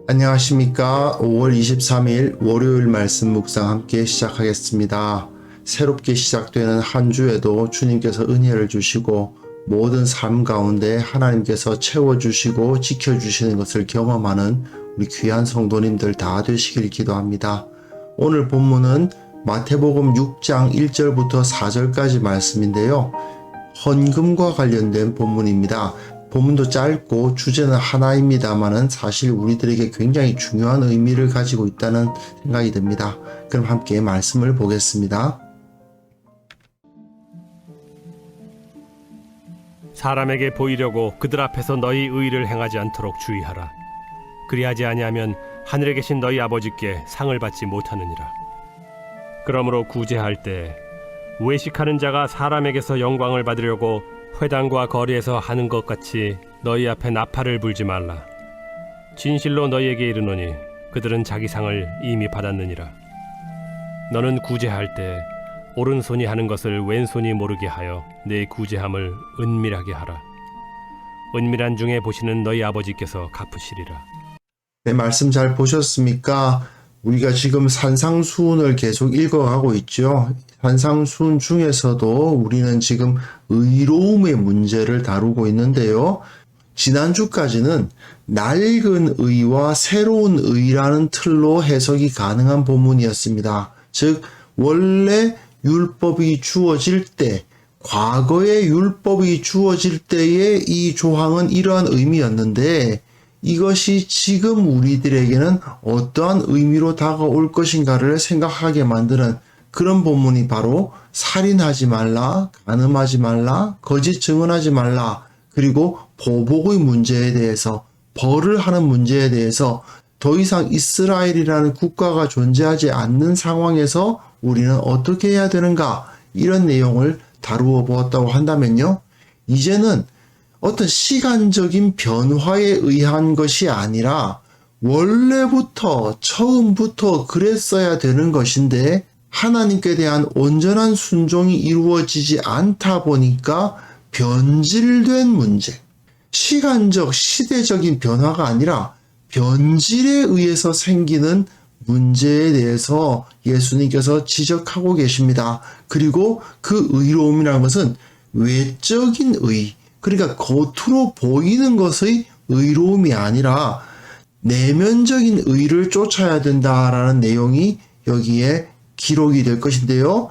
안녕하십니까. 5월 23일 월요일 말씀 묵상 함께 시작하겠습니다. 새롭게 시작되는 한 주에도 주님께서 은혜를 주시고 모든 삶 가운데 하나님께서 채워주시고 지켜주시는 것을 경험하는 우리 귀한 성도님들 다 되시길 기도합니다. 오늘 본문은 마태복음 6장 1절부터 4절까지 말씀인데요. 헌금과 관련된 본문입니다. 본문도 짧고 주제는 하나입니다만은 사실 우리들에게 굉장히 중요한 의미를 가지고 있다는 생각이 듭니다. 그럼 함께 말씀을 보겠습니다. 사람에게 보이려고 그들 앞에서 너희 의를 행하지 않도록 주의하라. 그리하지 아니하면 하늘에 계신 너희 아버지께 상을 받지 못하느니라. 그러므로 구제할 때 외식하는 자가 사람에게서 영광을 받으려고 회당과 거리에서 하는 것 같이 너희 앞에 나팔을 불지 말라. 진실로 너희에게 이르노니 그들은 자기 상을 이미 받았느니라. 너는 구제할 때 오른손이 하는 것을 왼손이 모르게 하여 내 구제함을 은밀하게 하라. 은밀한 중에 보시는 너희 아버지께서 갚으시리라. 네, 말씀 잘 보셨습니까? 우리가 지금 산상수훈을 계속 읽어가고 있죠. 산상수훈 중에서도 우리는 지금 의로움의 문제를 다루고 있는데요. 지난주까지는 낡은 의와 새로운 의라는 틀로 해석이 가능한 본문이었습니다. 즉 원래 율법이 주어질 때, 과거의 율법이 주어질 때의 이 조항은 이러한 의미였는데 이것이 지금 우리들에게는 어떠한 의미로 다가올 것인가를 생각하게 만드는 그런 본문이 바로 살인하지 말라, 간음하지 말라, 거짓 증언하지 말라, 그리고 보복의 문제에 대해서, 벌을 하는 문제에 대해서 더 이상 이스라엘이라는 국가가 존재하지 않는 상황에서 우리는 어떻게 해야 되는가, 이런 내용을 다루어 보았다고 한다면요. 이제는 어떤 시간적인 변화에 의한 것이 아니라 원래부터 처음부터 그랬어야 되는 것인데 하나님께 대한 온전한 순종이 이루어지지 않다 보니까 변질된 문제, 시간적 시대적인 변화가 아니라 변질에 의해서 생기는 문제에 대해서 예수님께서 지적하고 계십니다. 그리고 그 의로움이라는 것은 외적인 의, 그러니까 겉으로 보이는 것의 의로움이 아니라 내면적인 의를 쫓아야 된다라는 내용이 여기에 기록이 될 것인데요.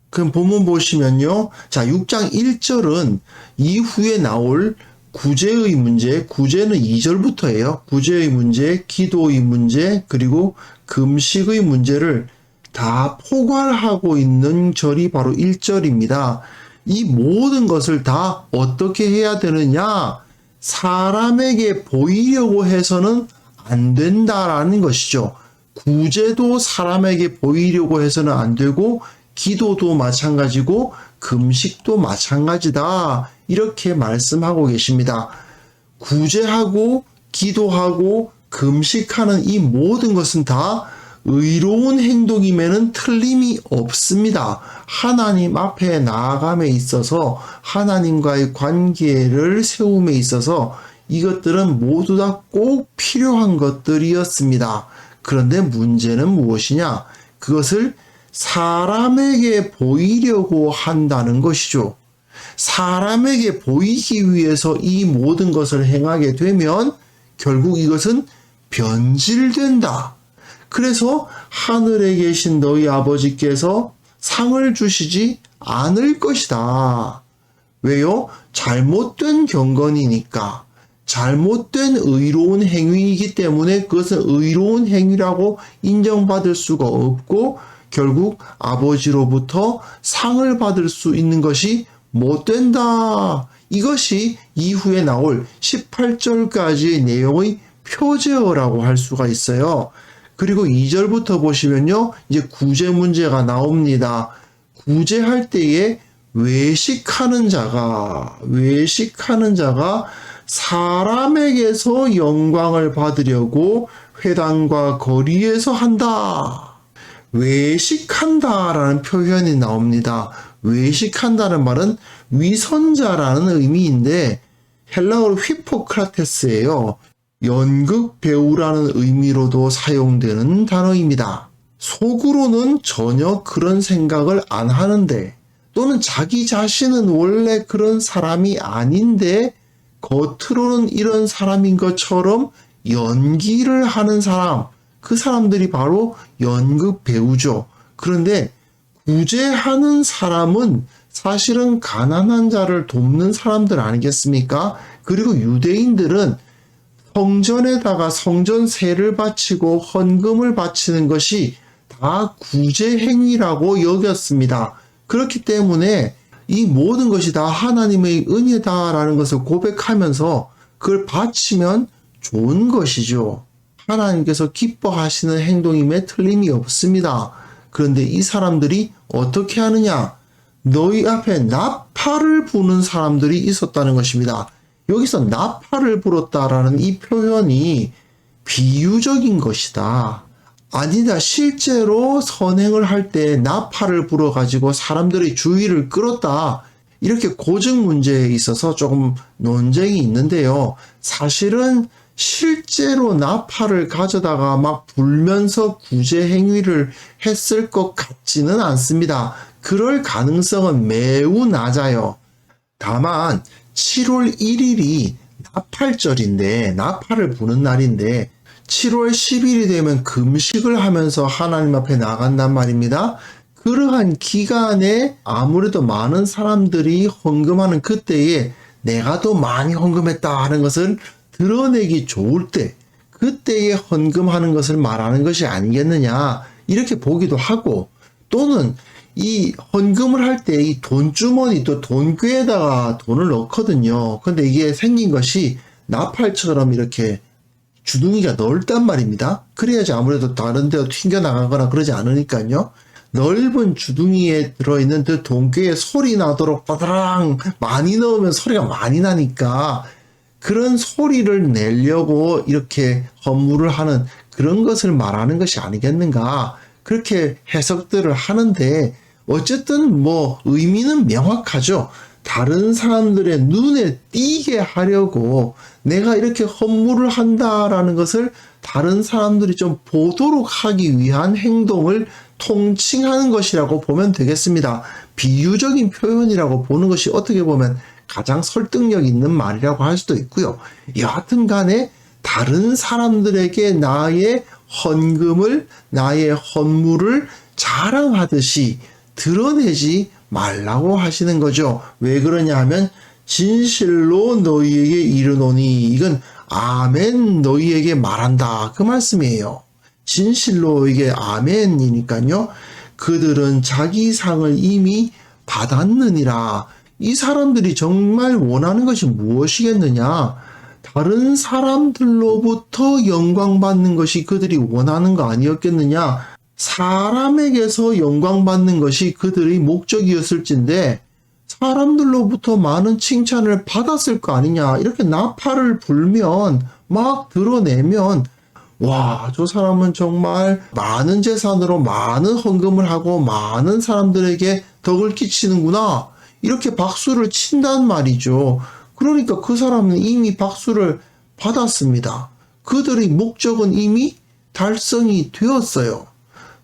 그럼 본문 보시면요. 자, 6장 1절은 이후에 나올 구제의 문제, 구제는 2절부터예요. 구제의 문제, 기도의 문제, 그리고 금식의 문제를 다 포괄하고 있는 절이 바로 1절입니다. 이 모든 것을 다 어떻게 해야 되느냐? 사람에게 보이려고 해서는 안 된다라는 것이죠. 구제도 사람에게 보이려고 해서는 안 되고 기도도 마찬가지고 금식도 마찬가지다. 이렇게 말씀하고 계십니다. 구제하고 기도하고 금식하는 이 모든 것은 다 의로운 행동임에는 틀림이 없습니다. 하나님 앞에 나아감에 있어서 하나님과의 관계를 세움에 있어서 이것들은 모두 다 꼭 필요한 것들이었습니다. 그런데 문제는 무엇이냐? 그것을 사람에게 보이려고 한다는 것이죠. 사람에게 보이기 위해서 이 모든 것을 행하게 되면 결국 이것은 변질된다. 그래서 하늘에 계신 너희 아버지께서 상을 주시지 않을 것이다. 왜요? 잘못된 경건이니까. 잘못된 의로운 행위이기 때문에 그것은 의로운 행위라고 인정받을 수가 없고 결국 아버지로부터 상을 받을 수 있는 것이 못 된다. 이것이 이후에 나올 18절까지의 내용의 표제어라고 할 수가 있어요. 그리고 2절부터 보시면요. 이제 구제 문제가 나옵니다. 구제할 때에 외식하는 자가 사람에게서 영광을 받으려고 회당과 거리에서 한다. 외식한다라는 표현이 나옵니다. 외식한다는 말은 위선자라는 의미인데 헬라어로 휘포크라테스예요. 연극 배우라는 의미로도 사용되는 단어입니다. 속으로는 전혀 그런 생각을 안 하는데, 또는 자기 자신은 원래 그런 사람이 아닌데 겉으로는 이런 사람인 것처럼 연기를 하는 사람, 그 사람들이 바로 연극 배우죠. 그런데 구제하는 사람은 사실은 가난한 자를 돕는 사람들 아니겠습니까? 그리고 유대인들은 성전에다가 성전세를 바치고 헌금을 바치는 것이 다 구제 행위라고 여겼습니다. 그렇기 때문에 이 모든 것이 다 하나님의 은혜다라는 것을 고백하면서 그걸 바치면 좋은 것이죠. 하나님께서 기뻐하시는 행동임에 틀림이 없습니다. 그런데 이 사람들이 어떻게 하느냐? 너희 앞에 나팔을 부는 사람들이 있었다는 것입니다. 여기서 나팔을 불었다라는 이 표현이 비유적인 것이다. 아니다. 실제로 선행을 할 때 나팔을 불어가지고 사람들의 주의를 끌었다. 이렇게 고증 문제에 있어서 조금 논쟁이 있는데요. 사실은 실제로 나팔을 가져다가 막 불면서 구제 행위를 했을 것 같지는 않습니다. 그럴 가능성은 매우 낮아요. 다만 7월 1일이 나팔절인데, 나팔을 부는 날인데 7월 10일이 되면 금식을 하면서 하나님 앞에 나간단 말입니다. 그러한 기간에 아무래도 많은 사람들이 헌금하는 그때에 내가 더 많이 헌금했다 하는 것을 드러내기 좋을 때, 그때에 헌금하는 것을 말하는 것이 아니겠느냐, 이렇게 보기도 하고, 또는 이 헌금을 할 때 이 돈주머니, 또 돈꾀에다가 돈을 넣거든요. 근데 이게 생긴 것이 나팔처럼 이렇게 주둥이가 넓단 말입니다. 그래야지 아무래도 다른 데로 튕겨나가거나 그러지 않으니까요. 넓은 주둥이에 들어있는 그 돈꾀에 소리 나도록 바다랑 많이 넣으면 소리가 많이 나니까 그런 소리를 내려고 이렇게 헌물을 하는 그런 것을 말하는 것이 아니겠는가, 그렇게 해석들을 하는데, 어쨌든 뭐 의미는 명확하죠. 다른 사람들의 눈에 띄게 하려고 내가 이렇게 헌물을 한다라는 것을 다른 사람들이 좀 보도록 하기 위한 행동을 통칭하는 것이라고 보면 되겠습니다. 비유적인 표현이라고 보는 것이 어떻게 보면 가장 설득력 있는 말이라고 할 수도 있고요. 여하튼 간에 다른 사람들에게 나의 헌금을, 나의 헌물을 자랑하듯이 드러내지 말라고 하시는 거죠. 왜 그러냐 하면 진실로 너희에게 이르노니, 이건 아멘 너희에게 말한다, 그 말씀이에요. 진실로 이게 아멘이니까요. 그들은 자기 상을 이미 받았느니라. 이 사람들이 정말 원하는 것이 무엇이겠느냐? 다른 사람들로부터 영광받는 것이 그들이 원하는 거 아니었겠느냐? 사람에게서 영광받는 것이 그들의 목적이었을진데 사람들로부터 많은 칭찬을 받았을 거 아니냐? 이렇게 나팔을 불면, 막 드러내면, 와, 저 사람은 정말 많은 재산으로 많은 헌금을 하고 많은 사람들에게 덕을 끼치는구나, 이렇게 박수를 친단 말이죠. 그러니까 그 사람은 이미 박수를 받았습니다. 그들의 목적은 이미 달성이 되었어요.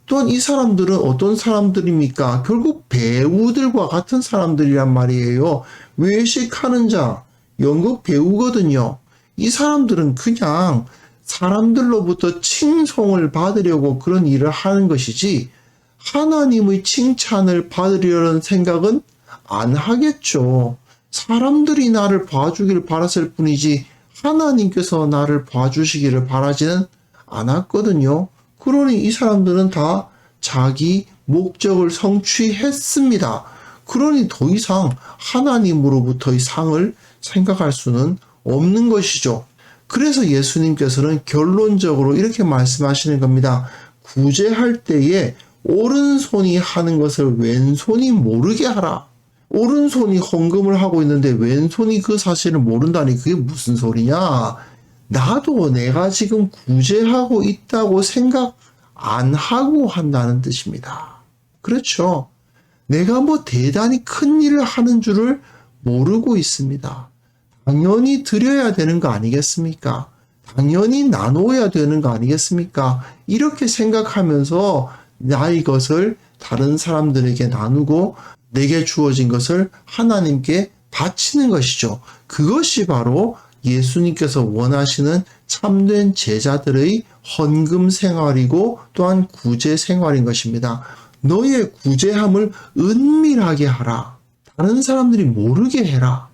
또한 이 사람들은 어떤 사람들입니까? 결국 배우들과 같은 사람들이란 말이에요. 외식하는 자, 연극 배우거든요. 이 사람들은 그냥 사람들로부터 칭송을 받으려고 그런 일을 하는 것이지 하나님의 칭찬을 받으려는 생각은 안 하겠죠. 사람들이 나를 봐주길 바랐을 뿐이지 하나님께서 나를 봐주시기를 바라지는 않았거든요. 그러니 이 사람들은 다 자기 목적을 성취했습니다. 그러니 더 이상 하나님으로부터의 상을 생각할 수는 없는 것이죠. 그래서 예수님께서는 결론적으로 이렇게 말씀하시는 겁니다. 구제할 때에 오른손이 하는 것을 왼손이 모르게 하라. 오른손이 헌금을 하고 있는데 왼손이 그 사실을 모른다니 그게 무슨 소리냐? 나도 내가 지금 구제하고 있다고 생각 안 하고 한다는 뜻입니다. 그렇죠. 내가 뭐 대단히 큰 일을 하는 줄을 모르고 있습니다. 당연히 드려야 되는 거 아니겠습니까? 당연히 나눠야 되는 거 아니겠습니까? 이렇게 생각하면서 나의 것을 다른 사람들에게 나누고 내게 주어진 것을 하나님께 바치는 것이죠. 그것이 바로 예수님께서 원하시는 참된 제자들의 헌금 생활이고 또한 구제 생활인 것입니다. 너의 구제함을 은밀하게 하라. 다른 사람들이 모르게 해라.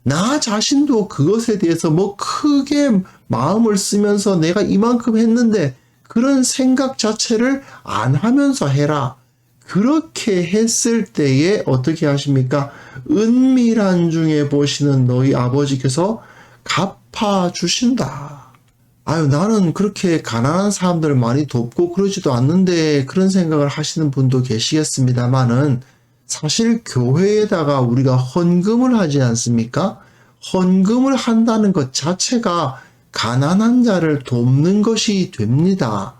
나 자신도 그것에 대해서 뭐 크게 마음을 쓰면서 내가 이만큼 했는데 그런 생각 자체를 안 하면서 해라. 그렇게 했을 때에 어떻게 하십니까? 은밀한 중에 보시는 너희 아버지께서 갚아주신다. 아유, 나는 그렇게 가난한 사람들을 많이 돕고 그러지도 않는데 그런 생각을 하시는 분도 계시겠습니다만은 사실 교회에다가 우리가 헌금을 하지 않습니까? 헌금을 한다는 것 자체가 가난한 자를 돕는 것이 됩니다.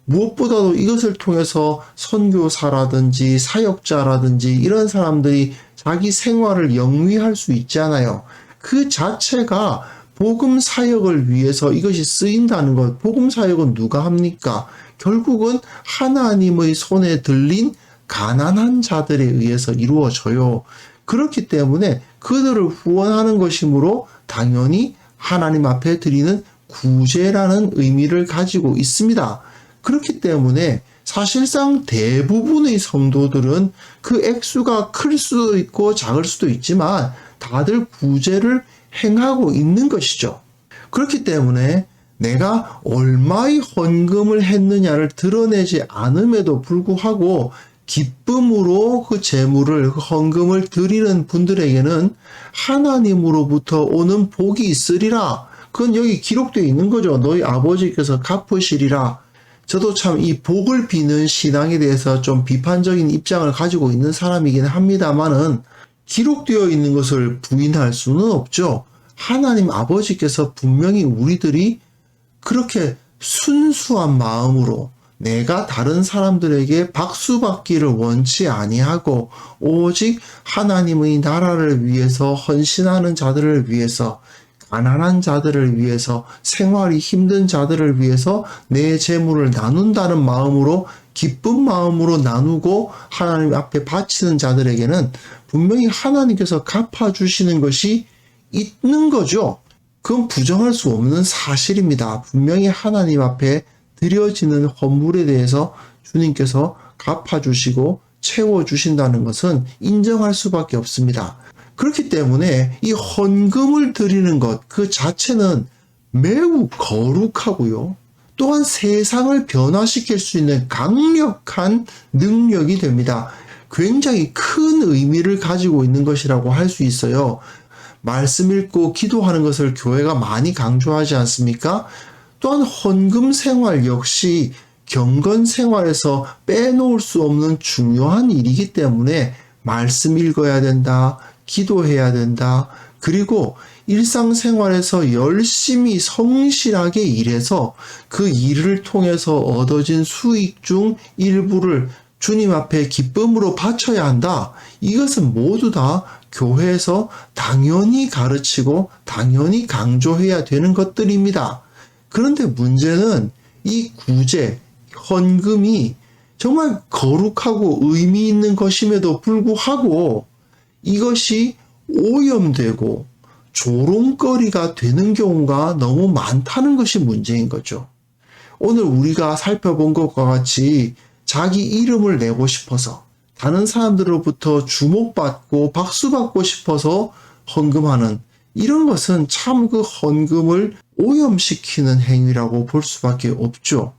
무엇보다도 이것을 통해서 선교사라든지 사역자라든지 이런 사람들이 자기 생활을 영위할 수 있잖아요. 그 자체가 복음 사역을 위해서 이것이 쓰인다는 것. 복음 사역은 누가 합니까? 결국은 하나님의 손에 들린 가난한 자들에 의해서 이루어져요. 그렇기 때문에 그들을 후원하는 것이므로 당연히 하나님 앞에 드리는 구제라는 의미를 가지고 있습니다. 그렇기 때문에 사실상 대부분의 성도들은 그 액수가 클 수도 있고 작을 수도 있지만 다들 구제를 행하고 있는 것이죠. 그렇기 때문에 내가 얼마의 헌금을 했느냐를 드러내지 않음에도 불구하고 기쁨으로 그 재물을, 그 헌금을 드리는 분들에게는 하나님으로부터 오는 복이 있으리라. 그건 여기 기록되어 있는 거죠. 너희 아버지께서 갚으시리라. 저도 참 이 복을 비는 신앙에 대해서 좀 비판적인 입장을 가지고 있는 사람이긴 합니다만은 기록되어 있는 것을 부인할 수는 없죠. 하나님 아버지께서 분명히 우리들이 그렇게 순수한 마음으로 내가 다른 사람들에게 박수받기를 원치 아니하고 오직 하나님의 나라를 위해서 헌신하는 자들을 위해서 가난한 자들을 위해서 생활이 힘든 자들을 위해서 내 재물을 나눈다는 마음으로 기쁜 마음으로 나누고 하나님 앞에 바치는 자들에게는 분명히 하나님께서 갚아주시는 것이 있는 거죠. 그건 부정할 수 없는 사실입니다. 분명히 하나님 앞에 드려지는 헌물에 대해서 주님께서 갚아주시고 채워주신다는 것은 인정할 수밖에 없습니다. 그렇기 때문에 이 헌금을 드리는 것 그 자체는 매우 거룩하고요. 또한 세상을 변화시킬 수 있는 강력한 능력이 됩니다. 굉장히 큰 의미를 가지고 있는 것이라고 할 수 있어요. 말씀 읽고 기도하는 것을 교회가 많이 강조하지 않습니까? 또한 헌금 생활 역시 경건 생활에서 빼놓을 수 없는 중요한 일이기 때문에 말씀 읽어야 된다, 기도해야 된다, 그리고 일상생활에서 열심히 성실하게 일해서 그 일을 통해서 얻어진 수익 중 일부를 주님 앞에 기쁨으로 바쳐야 한다. 이것은 모두 다 교회에서 당연히 가르치고 당연히 강조해야 되는 것들입니다. 그런데 문제는 이 구제, 헌금이 정말 거룩하고 의미 있는 것임에도 불구하고 이것이 오염되고 조롱거리가 되는 경우가 너무 많다는 것이 문제인 거죠. 오늘 우리가 살펴본 것과 같이 자기 이름을 내고 싶어서 다른 사람들로부터 주목받고 박수받고 싶어서 헌금하는 이런 것은 참 그 헌금을 오염시키는 행위라고 볼 수밖에 없죠.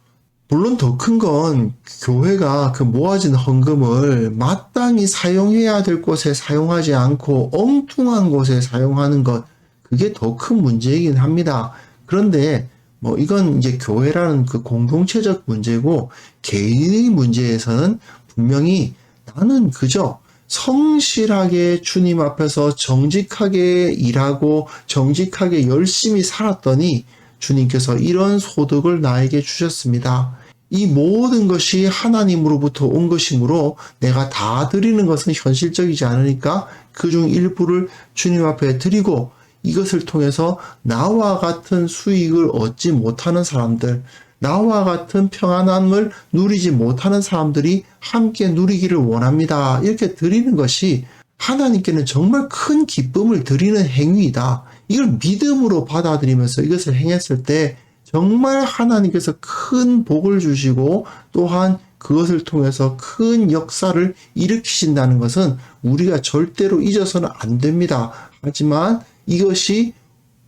물론 더 큰 건 교회가 그 모아진 헌금을 마땅히 사용해야 될 곳에 사용하지 않고 엉뚱한 곳에 사용하는 것, 그게 더 큰 문제이긴 합니다. 그런데 뭐 이건 이제 교회라는 그 공동체적 문제고 개인의 문제에서는 분명히 나는 그저 성실하게 주님 앞에서 정직하게 일하고 정직하게 열심히 살았더니 주님께서 이런 소득을 나에게 주셨습니다. 이 모든 것이 하나님으로부터 온 것이므로 내가 다 드리는 것은 현실적이지 않으니까 그중 일부를 주님 앞에 드리고 이것을 통해서 나와 같은 수익을 얻지 못하는 사람들, 나와 같은 평안함을 누리지 못하는 사람들이 함께 누리기를 원합니다. 이렇게 드리는 것이 하나님께는 정말 큰 기쁨을 드리는 행위이다. 이걸 믿음으로 받아들이면서 이것을 행했을 때 정말 하나님께서 큰 복을 주시고 또한 그것을 통해서 큰 역사를 일으키신다는 것은 우리가 절대로 잊어서는 안 됩니다. 하지만 이것이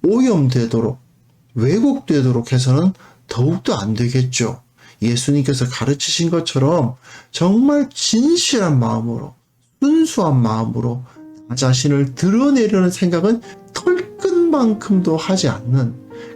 오염되도록, 왜곡되도록 해서는 더욱더 안 되겠죠. 예수님께서 가르치신 것처럼 정말 진실한 마음으로, 순수한 마음으로 나 자신을 드러내려는 생각은 털끝만큼도 하지 않는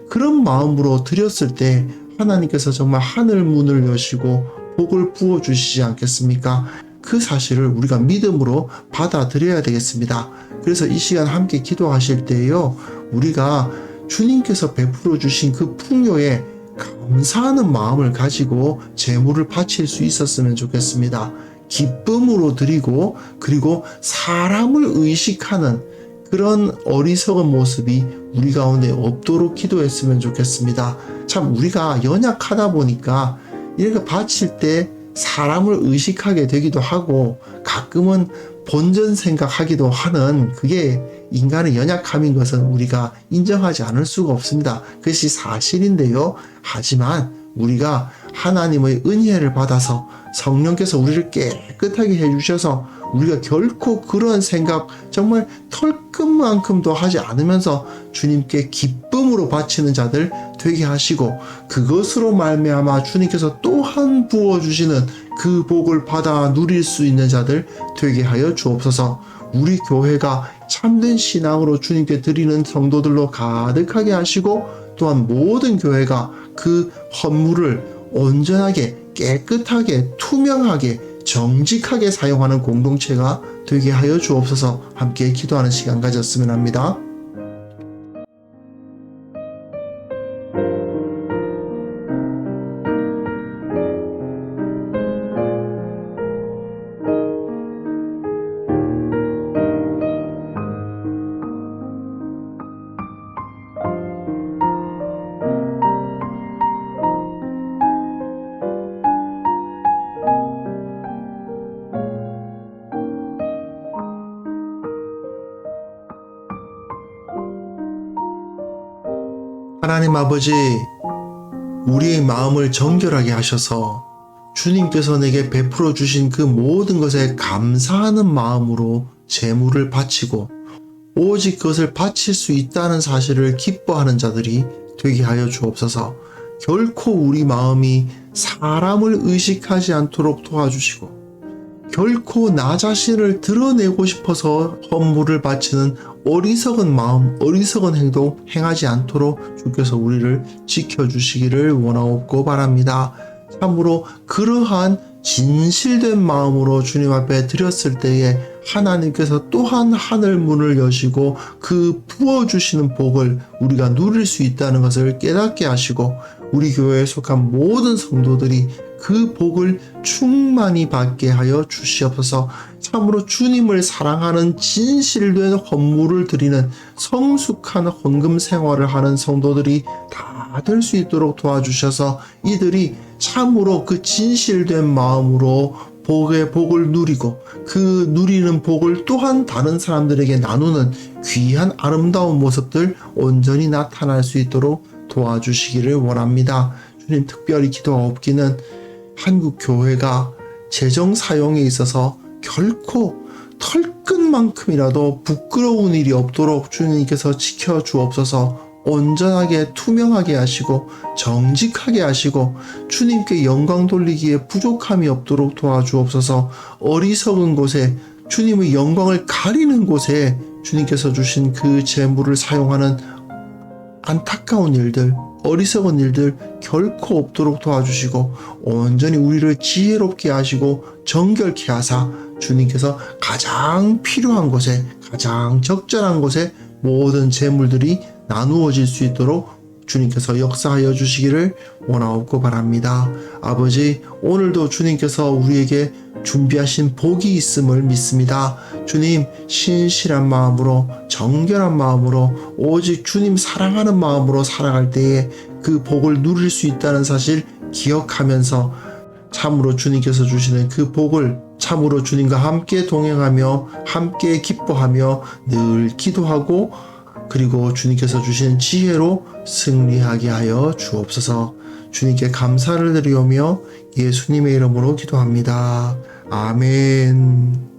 그런 마음으로 드렸을 때 하나님께서 정말 하늘 문을 여시고 복을 부어주시지 않겠습니까? 그 사실을 우리가 믿음으로 받아들여야 되겠습니다. 그래서 이 시간 함께 기도하실 때에요, 우리가 주님께서 베풀어 주신 그 풍요에 감사하는 마음을 가지고 제물을 바칠 수 있었으면 좋겠습니다. 기쁨으로 드리고 그리고 사람을 의식하는 그런 어리석은 모습이 우리 가운데 없도록 기도했으면 좋겠습니다. 참 우리가 연약하다 보니까 이렇게 바칠 때 사람을 의식하게 되기도 하고 가끔은 본전 생각하기도 하는 그게 인간의 연약함인 것은 우리가 인정하지 않을 수가 없습니다. 그것이 사실인데요. 하지만 우리가 하나님의 은혜를 받아서 성령께서 우리를 깨끗하게 해주셔서 우리가 결코 그런 생각 정말 털끝만큼도 하지 않으면서 주님께 기쁨으로 바치는 자들 되게 하시고 그것으로 말미암아 주님께서 또한 부어주시는 그 복을 받아 누릴 수 있는 자들 되게 하여 주옵소서. 우리 교회가 참된 신앙으로 주님께 드리는 성도들로 가득하게 하시고 또한 모든 교회가 그 헌물을 온전하게 깨끗하게 투명하게 정직하게 사용하는 공동체가 되게 하여 주옵소서. 함께 기도하는 시간 가졌으면 합니다. 하나님 아버지, 우리의 마음을 정결하게 하셔서 주님께서 내게 베풀어 주신 그 모든 것에 감사하는 마음으로 제물을 바치고 오직 그것을 바칠 수 있다는 사실을 기뻐하는 자들이 되게 하여 주옵소서. 결코 우리 마음이 사람을 의식하지 않도록 도와주시고 결코 나 자신을 드러내고 싶어서 헌물을 바치는 어리석은 마음, 어리석은 행동 행하지 않도록 주께서 우리를 지켜주시기를 원하옵고 바랍니다. 참으로 그러한 진실된 마음으로 주님 앞에 드렸을 때에 하나님께서 또한 하늘 문을 여시고 그 부어주시는 복을 우리가 누릴 수 있다는 것을 깨닫게 하시고 우리 교회에 속한 모든 성도들이 그 복을 충만히 받게 하여 주시옵소서. 참으로 주님을 사랑하는 진실된 헌물을 드리는 성숙한 헌금 생활을 하는 성도들이 다 될 수 있도록 도와주셔서 이들이 참으로 그 진실된 마음으로 복의 복을 누리고 그 누리는 복을 또한 다른 사람들에게 나누는 귀한 아름다운 모습들 온전히 나타날 수 있도록 도와주시기를 원합니다. 주님, 특별히 기도하옵기는 한국 교회가 재정 사용에 있어서 결코 털끝만큼이라도 부끄러운 일이 없도록 주님께서 지켜주옵소서. 온전하게 투명하게 하시고 정직하게 하시고 주님께 영광 돌리기에 부족함이 없도록 도와주옵소서. 어리석은 곳에 주님의 영광을 가리는 곳에 주님께서 주신 그 재물을 사용하는 안타까운 일들, 어리석은 일들 결코 없도록 도와주시고 온전히 우리를 지혜롭게 하시고 정결케 하사 주님께서 가장 필요한 곳에 가장 적절한 곳에 모든 재물들이 나누어질 수 있도록 주님께서 역사하여 주시기를 원하옵고 바랍니다. 아버지, 오늘도 주님께서 우리에게 준비하신 복이 있음을 믿습니다. 주님, 신실한 마음으로, 정결한 마음으로, 오직 주님 사랑하는 마음으로 살아갈 때에 그 복을 누릴 수 있다는 사실 기억하면서 참으로 주님께서 주시는 그 복을 참으로 주님과 함께 동행하며 함께 기뻐하며 늘 기도하고 그리고 주님께서 주시는 지혜로 승리하게 하여 주옵소서. 주님께 감사를 드리오며 예수님의 이름으로 기도합니다. 아멘.